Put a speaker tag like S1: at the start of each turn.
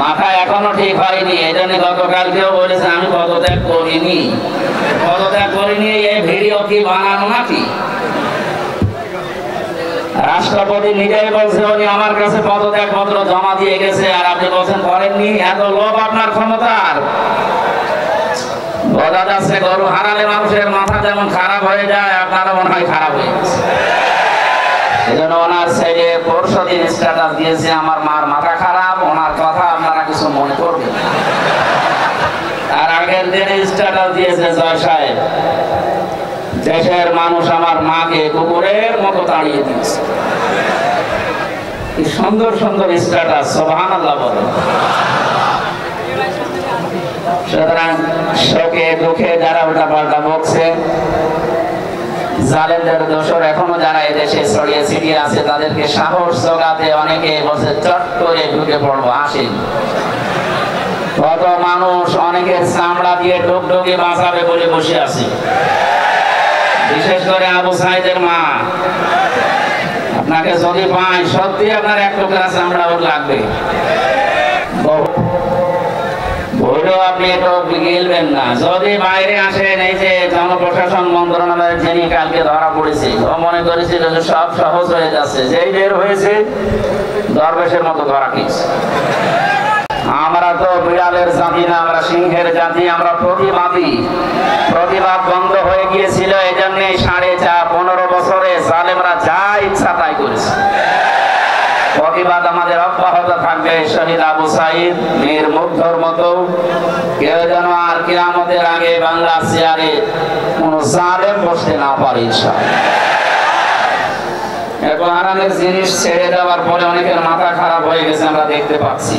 S1: মাথা এখনো ঠিক হয়নি, এই জন্য গতকালকেও বলেছে আমি পদত্যাগ করিনি। পদত্যাগ করিনি এই ভিডিও কি বানানো নাকি? রাষ্ট্রপতি নিজেই বলছে উনি আমার কাছে পদত্যাগ পত্র জমা দিয়ে গেছে, আর আপনি বলছেন করেননি। এত লোভ আপনার ক্ষমতার। বোঝা যাচ্ছে গরু হারালে মানুষের মাথা যেমন খারাপ হয়ে যায়, আপনারও মনে হয় খারাপ হয়ে গেছে। এই জন্য ওনার ছেলে পরশুদিন স্ট্যাটাস দিয়েছে আমার মার মাথা খারাপ, ওনার কথা আপনারা কিছু মনে করবেন। আর আগের দিনে স্ট্যাটাস দিয়েছে জয় সাহেব, দেশের মানুষ আমার মাকে কুকুরের মতো তাড়িয়ে দিয়েছে। কি সুন্দর সুন্দর স্ট্যাটাস, সুবহানাল্লাহ বলেন। সুতরাং শোকে দুঃখে যারা উল্টা পাল্টা বকছে, জালেমদের দোষর এখনো যারা এদেশে ছড়িয়ে ছিটিয়ে আছে, তাদেরকে সাহস জোগাতে অনেকে বসে চট করে ঢুকে পড়বো, আসেন। কত মানুষ অনেকের চামড়া দিয়ে ডুগডুগি বাঁচাবে বলে বসে আছে, বিশেষ করে আবু সাইদের মা। আপনাকে যদি পাই সত্যি আপনার এক টুকরা চামড়া ওর লাগবে, ভুলেও আপনি একটু গেলবেন না। যদি বাইরে আসেন, এই যে জনপ্রশাসন মন্ত্রণালয়ের যিনি কালকে ধরা পড়েছে, ও মনে করেছিল যে সব সহজ হয়ে যাচ্ছে, যেই বের হয়েছে দরবেশের মতো ধরা খেয়েছে। আমরা তো বিড়ালের জাতি না, আমরা সিংহের জাতি, আমরা প্রতিবাদী। প্রতিবাদ বন্ধ হয়ে গিয়েছিল, এই জন্যে 15.5 বছরে জালেমরা যা ইচ্ছা তাই করেছে। প্রতিবাদ আমাদের অব্যাহত থাকবে। শহীদ আবু সাঈদ মীর মুগ্ধর মতো কেউ যেন আর কিয়ামতের আগে বাংলা চেয়ারে কোন জালেম বসতে না পারে ইনশাআল্লাহ। এরপর আরামের জিনিস ছেড়ে দেওয়ার পরে অনেকের মাথা খারাপ হয়ে গেছে, আমরা দেখতে পাচ্ছি।